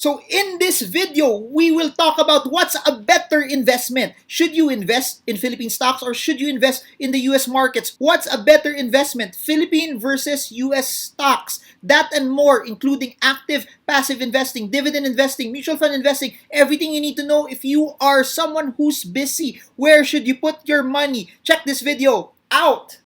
So in this video, we will talk about what's a better investment. Should you invest in Philippine stocks or should you invest in the US markets? What's a better investment? Philippine versus US stocks. That and more, including active, passive investing, dividend investing, mutual fund investing, everything you need to know if you are someone who's busy. Where should you put your money? Check this video out.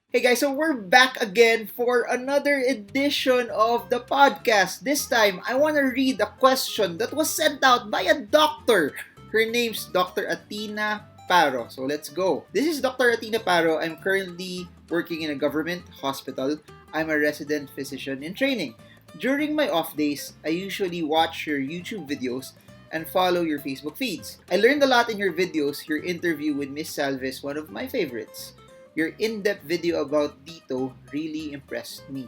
Hey guys, so we're back again for another edition of the podcast. This time, I want to read a question that was sent out by a doctor. Her name's Dr. Athena Parro. So let's go. This is Dr. Athena Parro. I'm currently working in a government hospital. I'm a resident physician in training. During my off days, I usually watch your YouTube videos and follow your Facebook feeds. I learned a lot in your videos. Your interview with Miss Salve is one of my favorites. Your in-depth video about Dito really impressed me.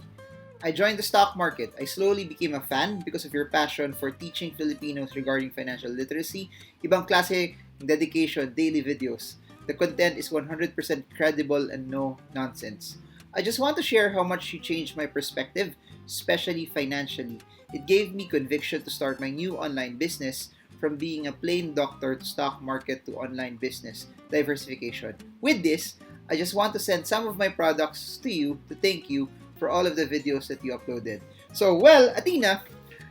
I joined the stock market. I slowly became a fan because of your passion for teaching Filipinos regarding financial literacy. Ibang klase dedication, daily videos. The content is 100% credible and no nonsense. I just want to share how much you changed my perspective, especially financially. It gave me conviction to start my new online business, from being a plain doctor to stock market to online business diversification. With this, I just want to send some of my products to you to thank you for all of the videos that you uploaded. So, well, Athena,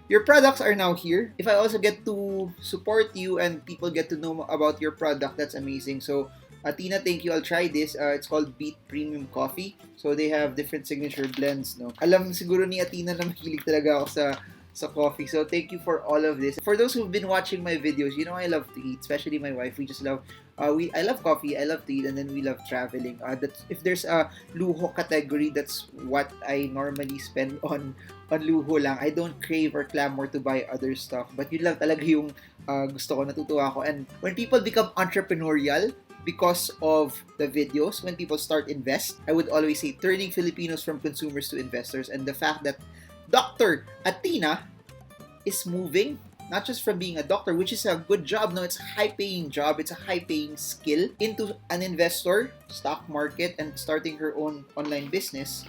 your products are now here. If I also get to support you and people get to know about your product, that's amazing. So, Athena, thank you. I'll try this. It's called Beat Premium Coffee. So, they have different signature blends, no? Alam siguro ni Athena na mahilig talaga ako sa coffee. So, thank you for all of this. For those who've been watching my videos, you know I love to eat, especially my wife. We just love I love coffee, I love to eat, and then we love traveling. If there's a luho category, that's what I normally spend on luho lang. I don't crave or clamor to buy other stuff. But yun lang talaga yung gusto ko, natutuwa ko. And when people become entrepreneurial, because of the videos, when people start invest, I would always say turning Filipinos from consumers to investors. And the fact that Dr. Athena is moving, not just from being a doctor, which is a good job, no, it's a high-paying job, it's a high-paying skill, into an investor, stock market, and starting her own online business.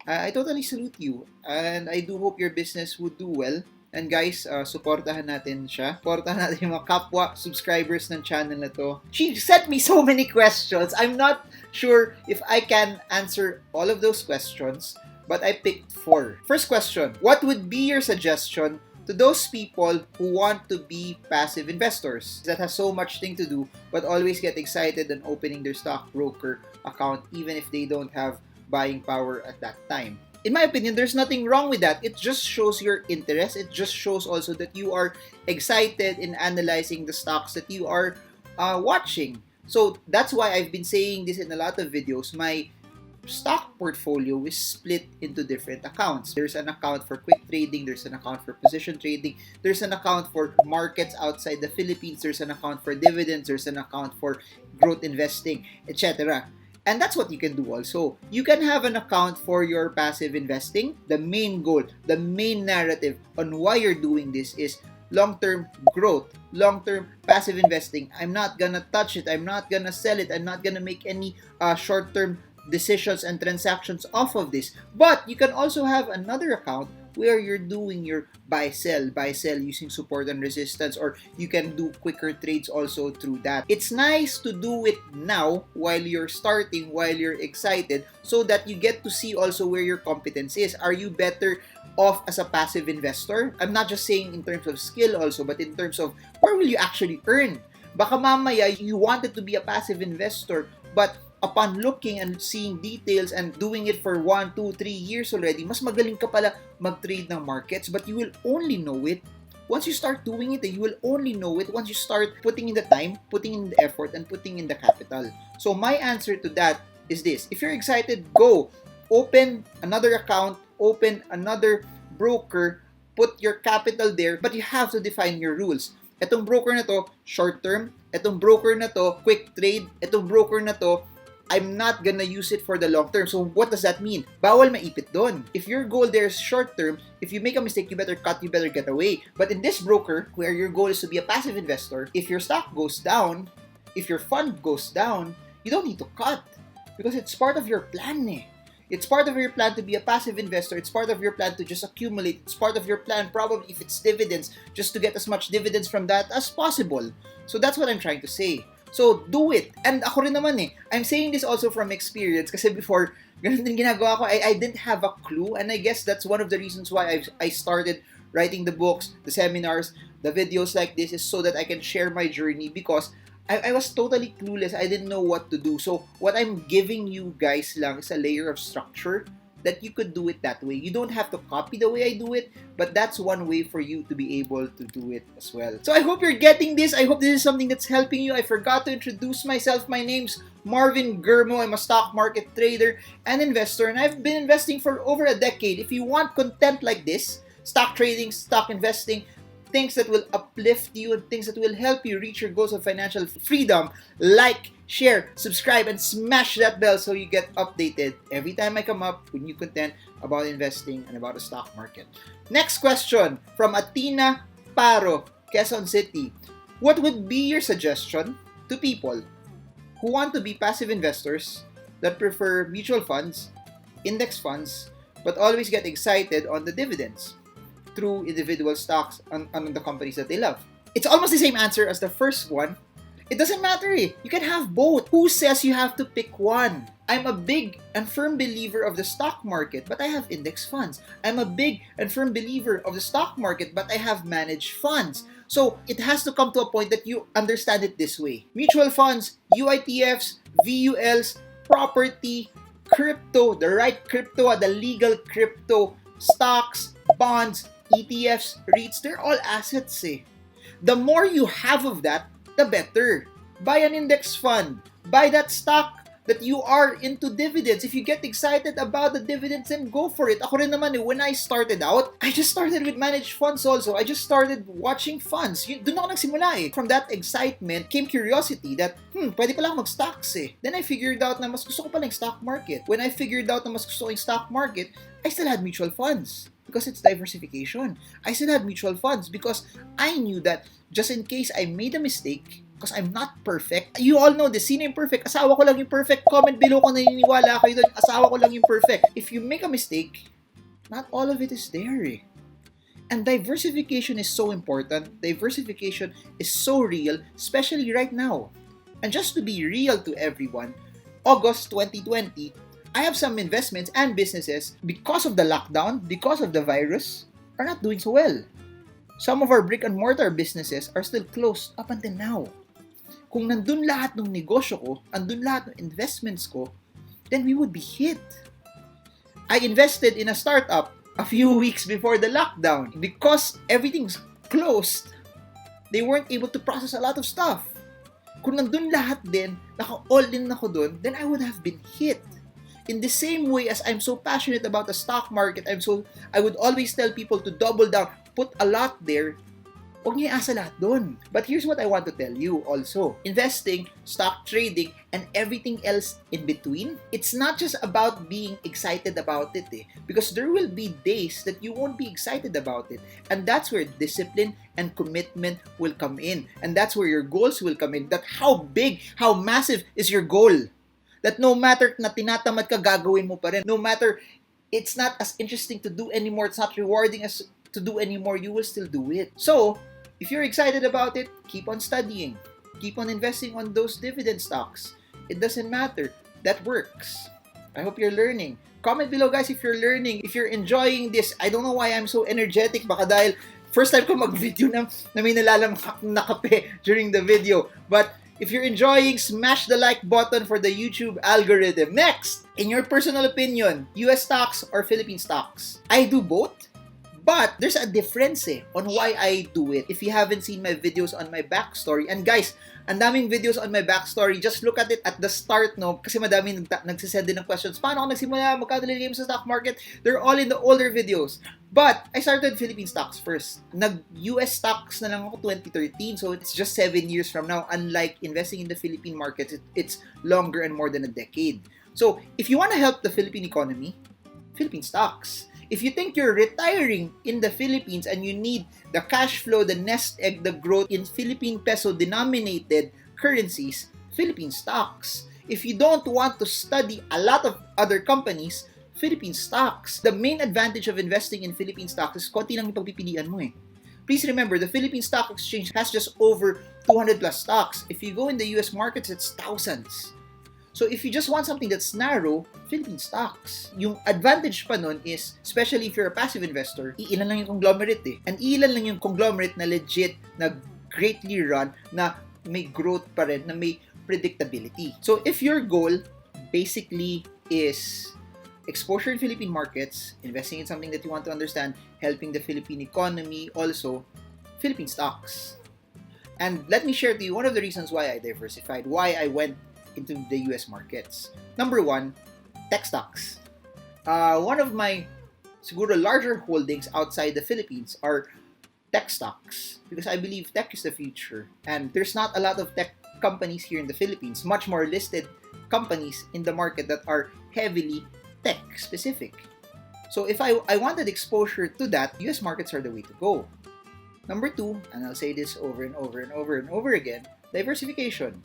I totally salute you, and I do hope your business would do well. And guys, supportahan natin siya. Supportahan natin yung mga kapwa subscribers ng channel na to. She sent me so many questions. I'm not sure if I can answer all of those questions, but I picked 4. First question, what would be your suggestion to those people who want to be passive investors that has so much thing to do but always get excited on opening their stockbroker account even if they don't have buying power at that time? In my opinion, there's nothing wrong with that. It just shows your interest. It just shows also that you are excited in analyzing the stocks that you are watching. So that's why I've been saying this in a lot of videos. My stock portfolio is split into different accounts. There's an account for quick trading, there's an account for position trading, there's an account for markets outside the Philippines, there's an account for dividends, there's an account for growth investing, etc. And that's what you can do also. You can have an account for your passive investing. The main goal, the main narrative on why you're doing this is long-term growth, long-term passive investing. I'm not gonna touch it, I'm not gonna sell it, I'm not gonna make any short-term decisions and transactions off of this. But you can also have another account where you're doing your buy sell using support and resistance, or you can do quicker trades also through that. It's nice to do it now while you're starting, while you're excited, so that you get to see also where your competence is. Are you better off as a passive investor? I'm not just saying in terms of skill also, but in terms of where will you actually earn. Baka mamaya you wanted to be a passive investor, but upon looking and seeing details and doing it for 1, 2, 3 years already, mas magaling ka pala mag-trade ng markets, but you will only know it once you start doing it. You will only know it once you start putting in the time, putting in the effort, and putting in the capital. So my answer to that is this. If you're excited, go. Open another account, open another broker, put your capital there, but you have to define your rules. Etong broker na to, short term. Etong broker na to, quick trade. Etong broker na to, I'm not gonna use it for the long term. So what does that mean? Bawal maipit doon. If your goal there is short term, if you make a mistake, you better cut, you better get away. But in this broker, where your goal is to be a passive investor, if your stock goes down, if your fund goes down, you don't need to cut because it's part of your plan eh. It's part of your plan to be a passive investor. It's part of your plan to just accumulate. It's part of your plan, probably if it's dividends, just to get as much dividends from that as possible. So that's what I'm trying to say. So do it. And ako rin naman eh, I'm saying this also from experience kasi before, ganun din ginagawa ko, I didn't have a clue, and I guess that's one of the reasons why I started writing the books, the seminars, the videos like this is so that I can share my journey because I was totally clueless. I didn't know what to do. So what I'm giving you guys lang is a layer of structure that you could do it that way. You don't have to copy the way I do it, but that's one way for you to be able to do it as well. So I hope you're getting this. I hope this is something that's helping you. I forgot to introduce myself. My name's Marvin Germo. I'm a stock market trader and investor, and I've been investing for over a decade. If you want content like this, stock trading, stock investing, things that will uplift you and things that will help you reach your goals of financial freedom, like, share, subscribe, and smash that bell so you get updated every time I come up with new content about investing and about the stock market. Next question from Athena Parro, Quezon City. What would be your suggestion to people who want to be passive investors that prefer mutual funds, index funds, but always get excited on the dividends through individual stocks on the companies that they love? It's almost the same answer as the first one. It doesn't matter eh. You can have both. Who says you have to pick one? I'm a big and firm believer of the stock market, but I have index funds. I'm a big and firm believer of the stock market, but I have managed funds. So it has to come to a point that you understand it this way. Mutual funds, UITFs, VULs, property, crypto, the right crypto, the legal crypto, stocks, bonds, ETFs, REITs, they're all assets eh. The more you have of that, the better. Buy an index fund. Buy that stock that you are into dividends. If you get excited about the dividends, then go for it. Ako rin naman eh, when I started out, I just started with managed funds also. I just started watching funds. Doon ako nagsimula eh. From that excitement came curiosity that, pwede pala ako mag-stocks eh. Then I figured out na mas gusto ko pala yung stock market. When I figured out na mas gusto ko yung stock market, I still had mutual funds because it's diversification. I still had mutual funds because I knew that just in case I made a mistake, because I'm not perfect. You all know this. Sino yung perfect? Asawa ko lang yung perfect. Comment below kung naniniwala kayo doon. Asawa ko lang yung perfect. If you make a mistake, not all of it is there eh. And diversification is so important. Diversification is so real, especially right now. And just to be real to everyone, August 2020, I have some investments and businesses because of the lockdown, because of the virus, are not doing so well. Some of our brick and mortar businesses are still closed up until now. Kung nandun lahat ng negosyo ko, andun lahat ng investments ko, then we would be hit. I invested in a startup a few weeks before the lockdown. Because everything's closed, they weren't able to process a lot of stuff. Kung nandun lahat din, naka-all in ako dun, then I would have been hit. In the same way as I'm so passionate about the stock market, I would always tell people to double down, put a lot there. Huwag niyo iasa lahat doon. But here's what I want to tell you also. Investing, stock trading, and everything else in between, it's not just about being excited about it eh. Because there will be days that you won't be excited about it. And that's where discipline and commitment will come in. And that's where your goals will come in. That how big, how massive is your goal. That no matter na tinatamad ka, gagawin mo pa rin. No matter it's not as interesting to do anymore, it's not rewarding as to do anymore, you will still do it. So, if you're excited about it, keep on studying. Keep on investing on those dividend stocks. It doesn't matter. That works. I hope you're learning. Comment below guys if you're learning, if you're enjoying this. I don't know why I'm so energetic. Baka dahil first time ko mag-video na may nalalamhak na kape during the video. But if you're enjoying, smash the like button for the YouTube algorithm. Next, in your personal opinion, US stocks or Philippine stocks? I do both. But there's a difference on why I do it. If you haven't seen my videos on my backstory, and guys, ang daming videos on my backstory, just look at it at the start, no? Kasi madami nagsisend din ng questions. Paano ako nagsimula? Magkano nilagay mo sa stock market? They're all in the older videos. But I started Philippine stocks first. Nag-US stocks na lang ako 2013, so it's just 7 years from now. Unlike investing in the Philippine markets, it's longer and more than a decade. So if you want to help the Philippine economy, Philippine stocks. If you think you're retiring in the Philippines and you need the cash flow, the nest egg, the growth in Philippine peso denominated currencies, Philippine stocks. If you don't want to study a lot of other companies, Philippine stocks. The main advantage of investing in Philippine stocks is konti lang yung pagpipilian mo Please remember, the Philippine Stock Exchange has just over 200 plus stocks. If you go in the US markets, it's thousands. So if you just want something that's narrow, Philippine stocks. Yung advantage pa nun is, especially if you're a passive investor, iilan lang yung conglomerate And iilan lang yung conglomerate na legit, na greatly run, na may growth pa rin, na may predictability. So if your goal basically is exposure in Philippine markets, investing in something that you want to understand, helping the Philippine economy, also Philippine stocks. And let me share to you one of the reasons why I diversified, why I went into the US markets. Number one, tech stocks. One of my siguro larger holdings outside the Philippines are tech stocks because I believe tech is the future, and there's not a lot of tech companies here in the Philippines, much more listed companies in the market that are heavily tech specific. So if I wanted exposure to that, US markets are the way to go. Number two, and I'll say this over and over and over and over again, diversification.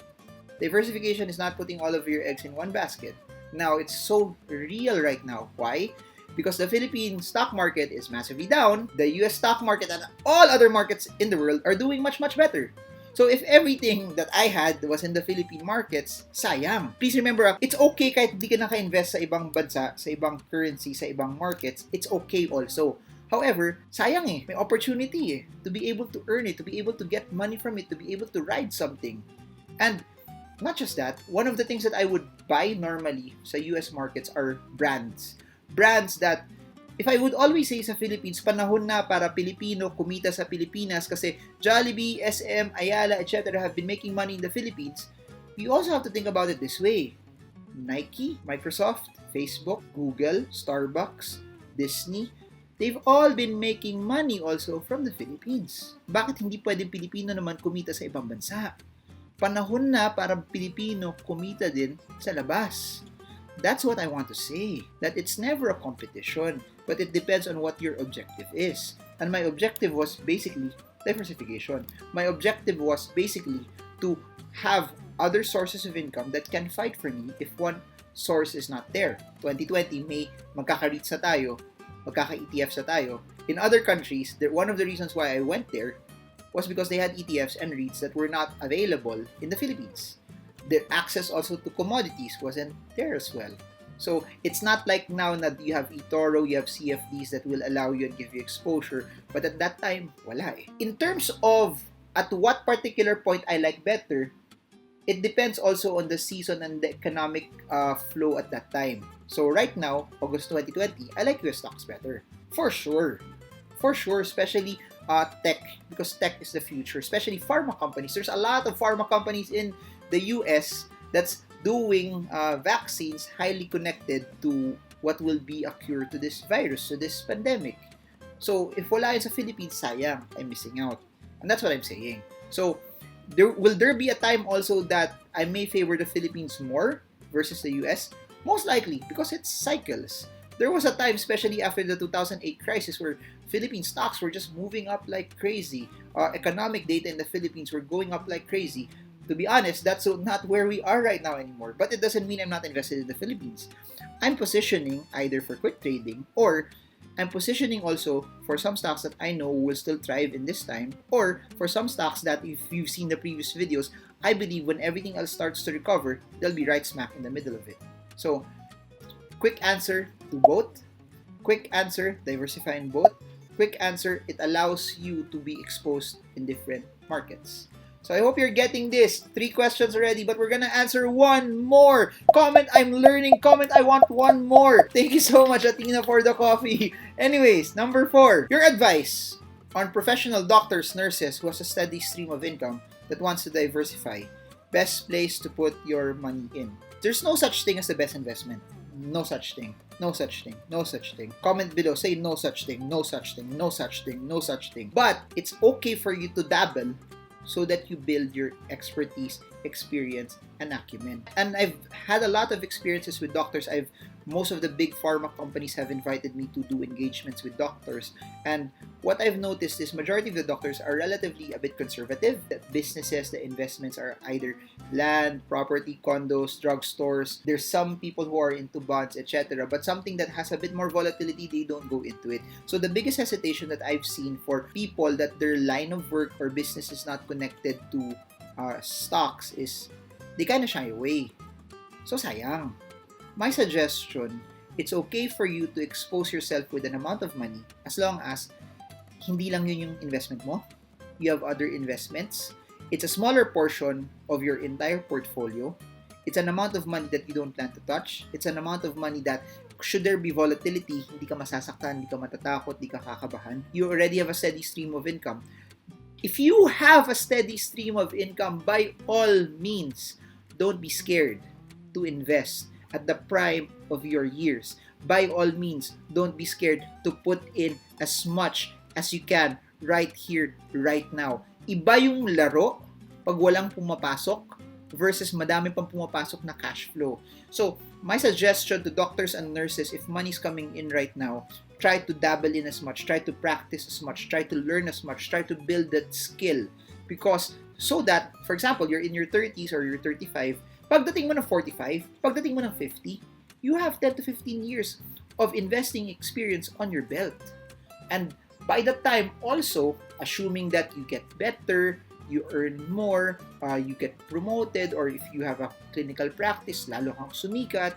Diversification is not putting all of your eggs in one basket. Now, it's so real right now. Why? Because the Philippine stock market is massively down. The US stock market and all other markets in the world are doing much, much better. So if everything that I had was in the Philippine markets, sayang. Please remember, it's okay kahit di ka naka-invest sa ibang bansa, sa ibang currency, sa ibang markets. It's okay also. However, sayang may opportunity to be able to earn it, to be able to get money from it, to be able to ride something. And not just that, one of the things that I would buy normally sa US markets are brands. Brands that, if I would always say sa Philippines, panahon na para Pilipino kumita sa Pilipinas kasi Jollibee, SM, Ayala, etc. have been making money in the Philippines, you also have to think about it this way. Nike, Microsoft, Facebook, Google, Starbucks, Disney, they've all been making money also from the Philippines. Bakit hindi pwedeng Pilipino naman kumita sa ibang bansa? Panahon na para Pilipino kumita din sa labas. That's what I want to say. That it's never a competition, but it depends on what your objective is. And my objective was basically diversification. My objective was basically to have other sources of income that can fight for me if one source is not there. 2020, may magkaka-REITs na tayo, magkaka-ETFs na tayo. In other countries, one of the reasons why I went there was because they had ETFs and REITs that were not available in the Philippines. Their access also to commodities wasn't there as well. So it's not like now that you have eToro, you have CFDs that will allow you and give you exposure, but at that time, wala In terms of at what particular point I like better, it depends also on the season and the economic flow at that time. So right now, August 2020, I like US stocks better. For sure. For sure, especially tech, because tech is the future, especially pharma companies. There's a lot of pharma companies in the US that's doing vaccines highly connected to what will be a cure to this virus, to this pandemic. So, if wala yun sa Philippines, sayang, I'm missing out. And that's what I'm saying. So, will there be a time also that I may favor the Philippines more versus the US? Most likely, because it's cycles. There was a time, especially after the 2008 crisis, where Philippine stocks were just moving up like crazy. Economic data in the Philippines were going up like crazy. To be honest, that's not where we are right now anymore. But it doesn't mean I'm not invested in the Philippines. I'm positioning either for quick trading, or I'm positioning also for some stocks that I know will still thrive in this time, or for some stocks that, if you've seen the previous videos, I believe when everything else starts to recover, they'll be right smack in the middle of it. So, quick answer to both. Quick answer, diversify in both. Quick answer, it allows you to be exposed in different markets. So I hope you're getting this. 3 questions already, but we're gonna answer one more. Comment, I'm learning. Comment, I want one more. Thank you so much, Athena, for the coffee. Anyways, number 4. Your advice on professional doctors, nurses who has a steady stream of income that wants to diversify. Best place to put your money in. There's no such thing as the best investment. No such thing. No such thing. No such thing. Comment below. Say no such thing. No such thing. No such thing. No such thing. But it's okay for you to dabble so that you build your expertise, experience, and acumen. And I've had a lot of experiences with doctors. Most of the big pharma companies have invited me to do engagements with doctors. And what I've noticed is majority of the doctors are relatively a bit conservative. The businesses, the investments are either land, property, condos, drugstores. There's some people who are into bonds, etc. But something that has a bit more volatility, they don't go into it. So the biggest hesitation that I've seen for people that their line of work or business is not connected to stocks is they kind of shy away. So sayang. My suggestion, it's okay for you to expose yourself with an amount of money as long as hindi lang yun yung investment mo. You have other investments. It's a smaller portion of your entire portfolio. It's an amount of money that you don't plan to touch. It's an amount of money that should there be volatility, hindi ka masasaktan, hindi ka matatakot, hindi ka kakabahan. You already have a steady stream of income. If you have a steady stream of income, by all means, don't be scared to invest at the prime of your years. By all means, don't be scared to put in as much as you can right here, right now. Iba yung laro pag walang pumapasok versus madami pang pumapasok na cash flow. So, my suggestion to doctors and nurses, if money's coming in right now, try to dabble in as much, try to practice as much, try to learn as much, try to build that skill. Because, so that, for example, you're in your 30s or you're 35, pagdating mo ng 45, pagdating mo ng 50, you have 10 to 15 years of investing experience on your belt. And by that time, also, assuming that you get better, you earn more, you get promoted, or if you have a clinical practice, lalo kang sumikat,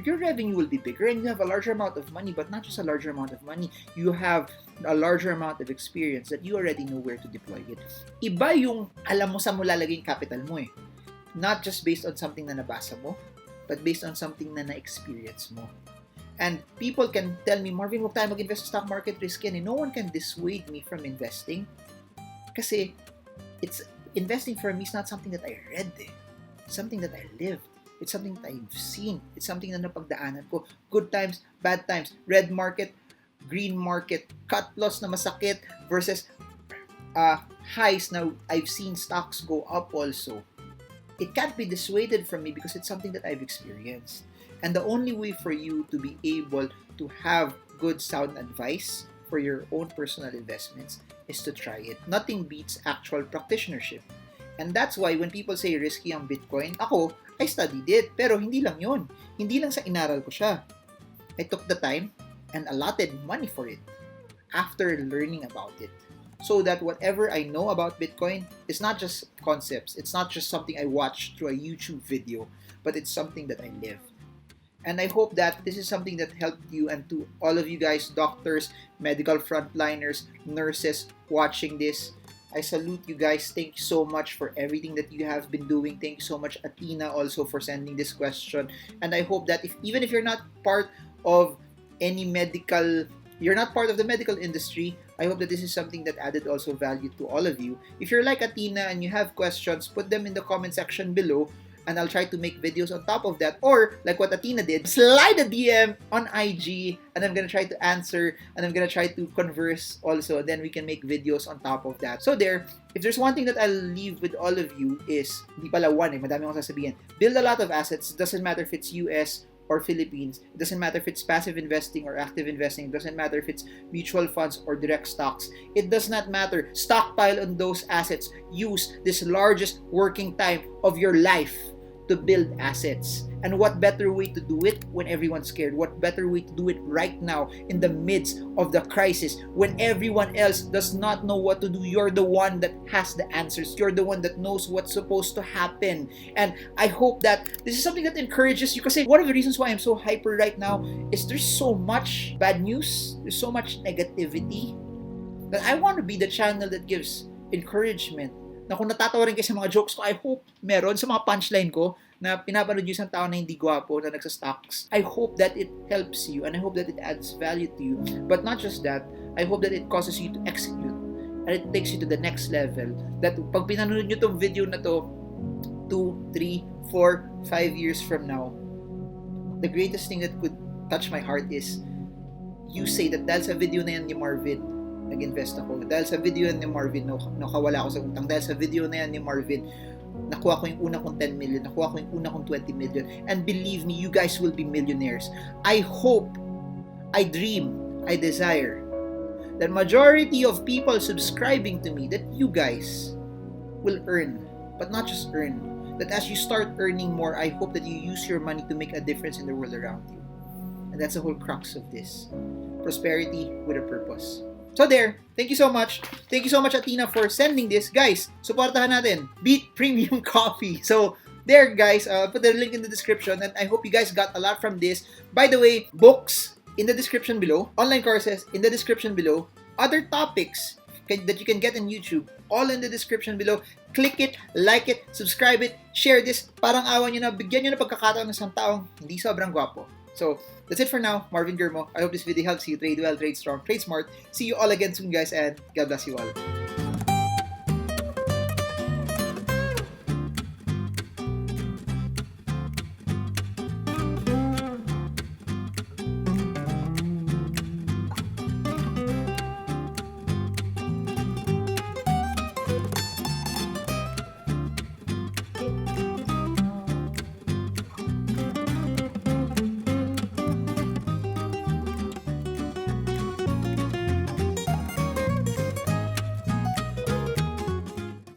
your revenue will be bigger and you have a larger amount of money, but not just a larger amount of money, you have a larger amount of experience that you already know where to deploy it. Iba yung alam mo saan mo lalagay yung capital mo eh. Not just based on something na nabasa mo, but based on something na na-experience mo. And people can tell me, Marvin, huwag tayo mag-invest sa stock market, risk yan. No one can dissuade me from investing. Kasi, investing for me is not something that I read. It's something that I lived. It's something that I've seen. It's something na napagdaanan ko. Good times, bad times, red market, green market, cut loss na masakit versus highs na I've seen stocks go up also. It can't be dissuaded from me because it's something that I've experienced. And the only way for you to be able to have good sound advice for your own personal investments is to try it. Nothing beats actual practitionership. And that's why when people say risky ang Bitcoin, ako, I studied it. Pero hindi lang yun. Hindi lang sa inaral ko siya. I took the time and allotted money for it after learning about it. So that whatever I know about Bitcoin is not just concepts. It's not just something I watched through a YouTube video, but it's something that I live. And I hope that this is something that helped you, and to all of you guys, doctors, medical frontliners, nurses watching this, I salute you guys. Thank you so much for everything that you have been doing. Thank you so much, Athena, also for sending this question. And I hope that even if you're not part of you're not part of the medical industry, I hope that this is something that added also value to all of you. If you're like Athena and you have questions, put them in the comment section below and I'll try to make videos on top of that. Or, like what Athena did, slide a DM on IG and I'm gonna try to answer and I'm gonna try to converse also. Then we can make videos on top of that. So there, if there's one thing that I'll leave with all of you is, di pala one madami akong sasabihin. Build a lot of assets. Doesn't matter if it's US or Philippines. It doesn't matter if it's passive investing or active investing. It doesn't matter if it's mutual funds or direct stocks. It does not matter. Stockpile on those assets. Use this largest working time of your life to build assets. And what better way to do it when everyone's scared? What better way to do it right now in the midst of the crisis when everyone else does not know what to do? You're the one that has the answers. You're the one that knows what's supposed to happen. And I hope that this is something that encourages you, because one of the reasons why I'm so hyper right now is there's so much bad news, there's so much negativity, that I want to be the channel that gives encouragement, na kung natatawa rin kayo sa mga jokes ko, I hope meron sa mga punchline ko na pinapanood yung isang tao na hindi gwapo, na nagsa-stocks. I hope that it helps you and I hope that it adds value to you. But not just that, I hope that it causes you to execute and it takes you to the next level. That pag pinanood nyo tong video na to, 2, 3, 4, 5 years from now, the greatest thing that could touch my heart is you say that dahil sa video na yan ni Marvin, nag-invest ako. Dahil sa video yan ni Marvin, nakawala ako sa utang. Dahil sa video na yan ni Marvin, nakuha ko yung una kong 10 million, nakuha ko yung una kong 20 million. And believe me, you guys will be millionaires. I hope, I dream, I desire that majority of people subscribing to me, that you guys will earn, but not just earn. That as you start earning more, I hope that you use your money to make a difference in the world around you. And that's the whole crux of this. Prosperity with a purpose. So there, thank you so much. Thank you so much, Athena, for sending this. Guys, supportahan natin. Beat Premium Coffee. So there, guys, put the link in the description and I hope you guys got a lot from this. By the way, books in the description below. Online courses in the description below. Other topics that you can get on YouTube, all in the description below. Click it, like it, subscribe it, share this. Parang awan nyo na, bigyan nyo na pagkakataon ng isang taong hindi sobrang gwapo. So, that's it for now. Marvin Germo. I hope this video helps you trade well, trade strong, trade smart. See you all again soon, guys, and God bless you all.